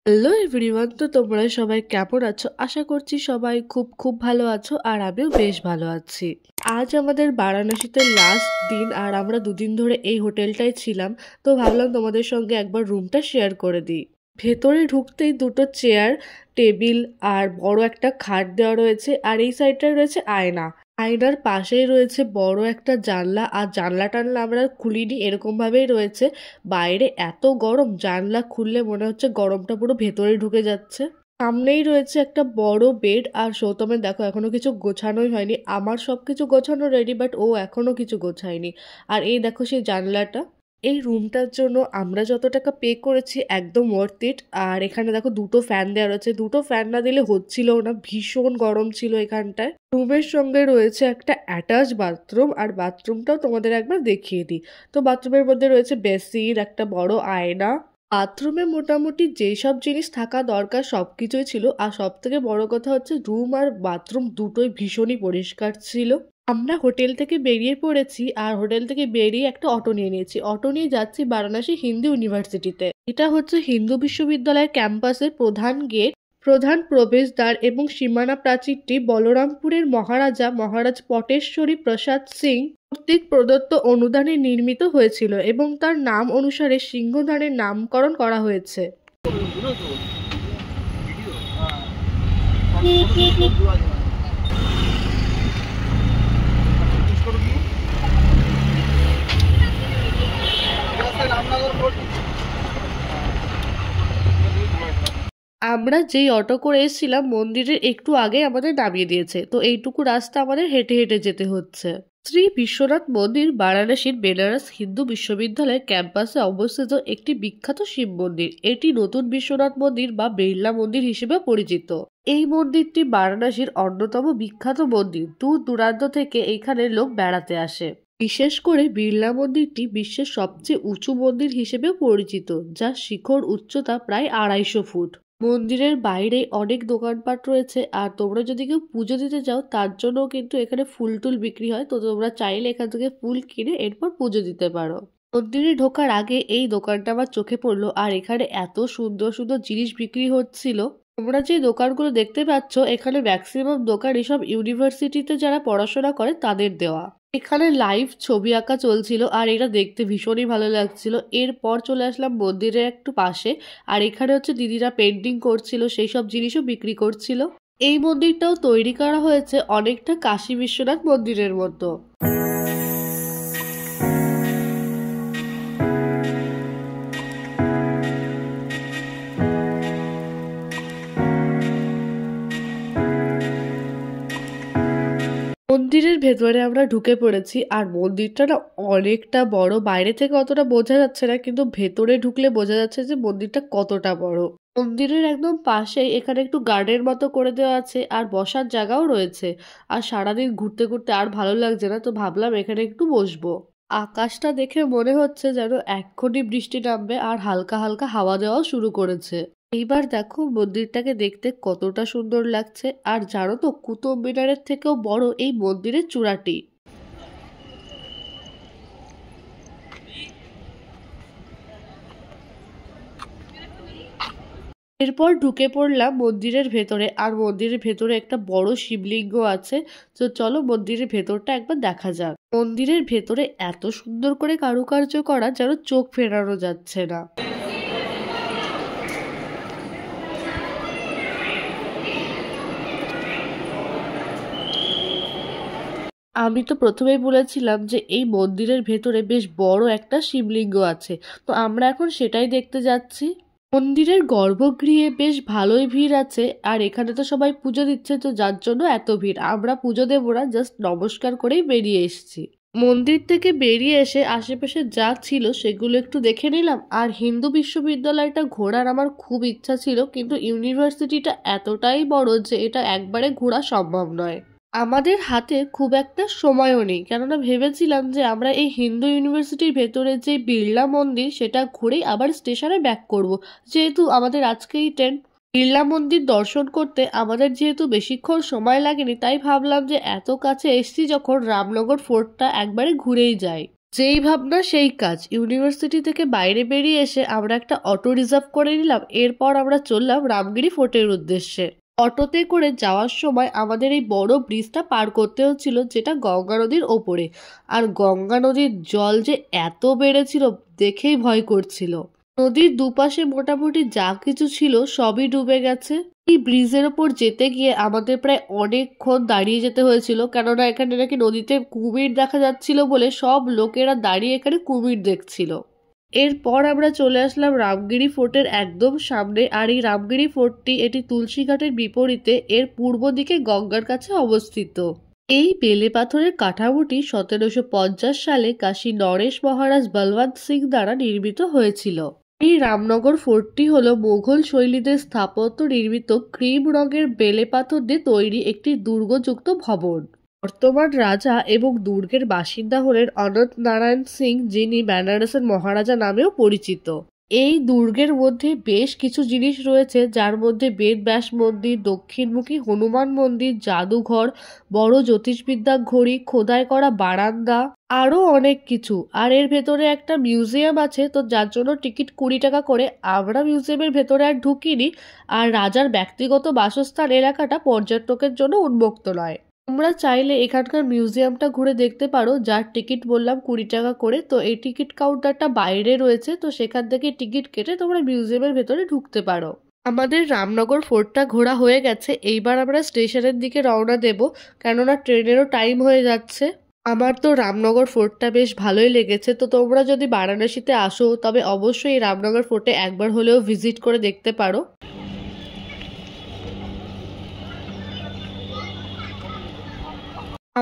Hello everyone, তো তোমরা সবাই কেমন আছো? আশা করছি সবাই খুব খুব ভালো আছো, আর আমিও বেশ ভালো আছি। আজ আমাদের বারাণসীতে লাস্ট দিন, আর আমরা দুদিন ধরে এই হোটেলটায় ছিলাম। তো ভাবলাম তোমাদের সঙ্গে একবার রুমটা শেয়ার করে দিই। ভেতরে ঢুকতেই দুটো চেয়ার, টেবিল আর বড় একটা খাট দেওয়া রয়েছে, আর এই সাইডটায় রয়েছে আয়না। আয়নার পাশেই রয়েছে বড় একটা জানলা, আর জানলা টানলা আমরা খুলিনি, এরকম ভাবেই রয়েছে। বাইরে এত গরম, জানলা খুললে মনে হচ্ছে গরমটা পুরো ভেতরে ঢুকে যাচ্ছে। সামনেই রয়েছে একটা বড় বেড, আর সৌতমের দেখো এখনো কিছু গোছানোই হয়নি। আমার সবকিছু গোছানো রেডি, বাট ও এখনো কিছু গোছায়নি। আর এই দেখো সেই জানলাটা। এই রুমটার জন্য আমরা যত টাকা পে করেছি একদম ওয়ার্থ ইট। আর এখানে দেখো দুটো ফ্যান দেওয়া রয়েছে, দুটো ফ্যান না দিলে হচ্ছিল না, ভীষণ গরম ছিল এখানটায়। রুমের সঙ্গে রয়েছে একটা অ্যাটাচ বাথরুম, আর বাথরুমটাও তোমাদের একবার দেখিয়ে দিই। তো বাথরুমের মধ্যে রয়েছে বেসিন, একটা বড় আয়না। বাথরুমে মোটামুটি যেসব জিনিস থাকা দরকার সবকিছুই ছিল, আর সব থেকে বড় কথা হচ্ছে রুম আর বাথরুম দুটোই ভীষণই পরিষ্কার ছিল। আমরা হোটেল থেকে বেরিয়ে পড়েছি, আর হোটেল থেকে বেরিয়ে একটা অটো নিয়ে নিয়েছি। অটো নিয়ে যাচ্ছি বারাণসী হিন্দু ইউনিভার্সিটিতে। এটা হচ্ছে হিন্দু বিশ্ববিদ্যালয়ের ক্যাম্পাসের প্রধান গেট, প্রধান প্রবেশদ্বার, এবং সীমানা প্রাচীরটি বলরামপুরের মহারাজ পটেশ্বরী প্রসাদ সিং কর্তৃক প্রদত্ত অনুদানে নির্মিত হয়েছিল, এবং তার নাম অনুসারে সিংহদ্বারের নামকরণ করা হয়েছে। আমরা যেই অটো করে এসেছিলাম মন্দিরের একটু আগে আমাদের নামিয়ে দিয়েছে, তো এইটুকু রাস্তা আমাদের হেঁটে হেঁটে যেতে হচ্ছে। শ্রী বিশ্বনাথ মন্দির বারাণসীর বেনারস হিন্দু বিশ্ববিদ্যালয়ের ক্যাম্পাসে অবস্থিত একটি বিখ্যাত শিব মন্দির। এটি নতুন বিশ্বনাথ মন্দির বা বিড়লা মন্দির হিসেবে পরিচিত। এই মন্দিরটি বারাণসীর অন্যতম বিখ্যাত মন্দির। দূর দূরান্ত থেকে এখানে লোক বেড়াতে আসে। বিশেষ করে বিড়লা মন্দিরটি বিশ্বের সবচেয়ে উঁচু মন্দির হিসেবে পরিচিত, যার শিখর উচ্চতা প্রায় 250 ফুট। মন্দিরের বাইরে অনেক দোকানপাট রয়েছে, আর তোমরা যদি কেউ পুজো দিতে যাও তার জন্য কিন্তু এখানে ফুল টুল বিক্রি হয়, তো তোমরা চাইলে এখান থেকে ফুল কিনে এরপর পুজো দিতে পারো। মন্দিরে ঢোকার আগে এই দোকানটা আমার চোখে পড়লো, আর এখানে এত সুন্দর সুন্দর জিনিস বিক্রি হচ্ছিল। তোমরা যে দোকানগুলো দেখতে পাচ্ছ এখানে ম্যাক্সিমাম দোকান এসব ইউনিভার্সিটিতে যারা পড়াশোনা করে তাদের দেওয়া। এখানে লাইভ ছবি আঁকা চলছিল, আর এটা দেখতে ভীষণই ভালো লাগছিল। এরপর চলে আসলাম মন্দিরের একটু পাশে, আর এখানে হচ্ছে দিদিরা পেন্টিং করছিল, সেই সব জিনিসও বিক্রি করছিল। এই মন্দিরটাও তৈরি করা হয়েছে অনেকটা কাশী বিশ্বনাথ মন্দিরের মতো। মন্দিরের ভেতরে আমরা ঢুকে পড়েছি, আর মন্দিরটা না অনেকটা বড়। বাইরে থেকে অতটা বোঝা যাচ্ছে না, কিন্তু ভেতরে ঢুকলে বোঝা যাচ্ছে যে মন্দিরটা কতটা বড়। মন্দিরের একদম পাশেই এখানে একটু গার্ডেন মতো করে দেওয়া আছে, আর বসার জায়গাও রয়েছে। আর সারাদিন ঘুরতে ঘুরতে আর ভালো লাগছে না, তো ভাবলাম এখানে একটু বসবো। আকাশটা দেখে মনে হচ্ছে যেন এক্ষুনি বৃষ্টি নামবে, আর হালকা হালকা হাওয়া দেওয়াও শুরু করেছে। এইবার দেখো মন্দিরটাকে দেখতে কতটা সুন্দর লাগছে। আর জানো তো কুতুব মিনারের থেকেও বড় এই মন্দিরের চূড়াটি। এরপর ঢুকে পড়লাম মন্দিরের ভেতরে, আর মন্দিরের ভেতরে একটা বড় শিবলিঙ্গ আছে। তো চলো মন্দিরের ভেতরটা একবার দেখা যাক। মন্দিরের ভেতরে এত সুন্দর করে কারুকার্য করা যেন চোখ ফেরানো যাচ্ছে না। আমি তো প্রথমেই বলেছিলাম যে এই মন্দিরের ভেতরে বেশ বড় একটা শিবলিঙ্গ আছে, তো আমরা এখন সেটাই দেখতে যাচ্ছি। মন্দিরের গর্ভগৃহে বেশ ভালোই ভিড় আছে, আর এখানে তো সবাই পুজো দিচ্ছে, তো যার জন্য এত ভিড়। আমরা পুজো দেবো না, জাস্ট নমস্কার করেই বেরিয়ে এসেছি। মন্দির থেকে বেরিয়ে এসে আশেপাশে যা ছিল সেগুলো একটু দেখে নিলাম। আর হিন্দু বিশ্ববিদ্যালয়টা ঘোরার আমার খুব ইচ্ছা ছিল, কিন্তু ইউনিভার্সিটিটা এতটাই বড় যে এটা একবারে ঘোরা সম্ভব নয়। আমাদের হাতে খুব একটা সময়ও নেই, কেননা ভেবেছিলাম যে আমরা এই হিন্দু ইউনিভার্সিটির ভেতরে যে বিড়লা মন্দির সেটা ঘুরেই আবার স্টেশনে ব্যাক করব, যেহেতু আমাদের আজকেই ট্রেন। বিড়লা মন্দির দর্শন করতে আমাদের যেহেতু বেশিক্ষণ সময় লাগেনি, তাই ভাবলাম যে এত কাছে এসছি যখন রামনগর ফোর্টটা একবারে ঘুরেই যাই। যেই ভাবনা সেই কাজ। ইউনিভার্সিটি থেকে বাইরে বেরিয়ে এসে আমরা একটা অটো রিজার্ভ করে নিলাম। এরপর আমরা চললাম রামগিরি ফোর্টের উদ্দেশ্যে। অটোতে করে যাওয়ার সময় আমাদের এই বড় ব্রিজটা পার করতে হচ্ছিল, যেটা গঙ্গা নদীর ওপরে। আর গঙ্গা নদীর জল যে এত বেড়েছিল দেখেই ভয় করছিল। নদীর দুপাশে মোটামুটি যা কিছু ছিল সবই ডুবে গেছে। এই ব্রিজের ওপর যেতে গিয়ে আমাদের প্রায় অনেকক্ষণ দাঁড়িয়ে যেতে হয়েছিল, কেননা এখানে নাকি নদীতে কুমির দেখা যাচ্ছিল বলে সব লোকেরা দাঁড়িয়ে এখানে কুমির দেখছিল। এরপর আমরা চলে আসলাম রামগিরি ফোর্টের একদম সামনে। আর এই রামগিরি ফোর্টটি এটি তুলসীঘাটের বিপরীতে এর পূর্ব দিকে গঙ্গার কাছে অবস্থিত। এই বেলে পাথরের কাঠামোটি 1750 সালে কাশী নরেশ মহারাজ বলবন্ত সিং দ্বারা নির্মিত হয়েছিল। এই রামনগর ফোর্টটি হল মোঘল শৈলীদের স্থাপত্য নির্মিত ক্রিম রঙের বেলে পাথর দিয়ে তৈরি একটি দুর্গযুক্ত ভবন। বর্তমান রাজা এবং দুর্গের বাসিন্দা হলেন অনন্ত নারায়ণ সিং, যিনি বেনারসের মহারাজা নামেও পরিচিত। এই দুর্গের মধ্যে বেশ কিছু জিনিস রয়েছে, যার মধ্যে বেদব্যাস মন্দির, দক্ষিণমুখী হনুমান মন্দির, জাদুঘর, বড় জ্যোতিষবিদ্যা ঘড়ি, খোদাই করা বারান্দা, আরো অনেক কিছু। আর এর ভেতরে একটা মিউজিয়াম আছে, তো যার জন্য টিকিট 20 টাকা করে। আমরা মিউজিয়ামের ভেতরে আর ঢুকিনি। আর রাজার ব্যক্তিগত বাসস্থান এলাকাটা পর্যটকের জন্য উন্মুক্ত নয়। তোমরা চাইলে এখানকার মিউজিয়ামটা ঘুরে দেখতে পারো, যার টিকিট বললাম 20 টাকা করে। তো এই টিকিট কাউন্টারটা বাইরে রয়েছে, তো সেখান থেকে টিকিট কেটে তোমরা মিউজিয়ামের ভেতরে ঢুকতে পারো। আমাদের রামনগর ফোর্টটা ঘোরা হয়ে গেছে। এইবার আমরা স্টেশনের দিকে রওনা দেব, কেননা ট্রেনেরও টাইম হয়ে যাচ্ছে। আমার তো রামনগর ফোর্টটা বেশ ভালোই লেগেছে। তো তোমরা যদি বারাণসীতে আসো তবে অবশ্যই এই রামনগর ফোর্টে একবার হলেও ভিজিট করে দেখতে পারো।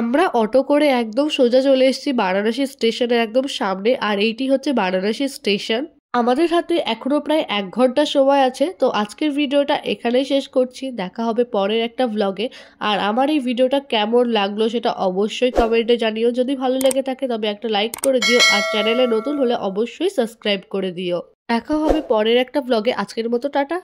আমরা অটো করে একদম সোজা চলে এসেছি বারাণসী স্টেশনের একদম সামনে। আর এইটি হচ্ছে বারাণসী স্টেশন। আমাদের হাতে এখনো প্রায় 1 ঘন্টা সময় আছে। তো আজকের ভিডিওটা এখানেই শেষ করছি। দেখা হবে পরের একটা ভ্লগে। আর আমার এই ভিডিওটা কেমন লাগলো সেটা অবশ্যই কমেন্টে জানিও। যদি ভালো লেগে থাকে তবে একটা লাইক করে দিও, আর চ্যানেলে নতুন হলে অবশ্যই সাবস্ক্রাইব করে দিও। দেখা হবে পরের একটা ভ্লগে। আজকের মতো টাটা।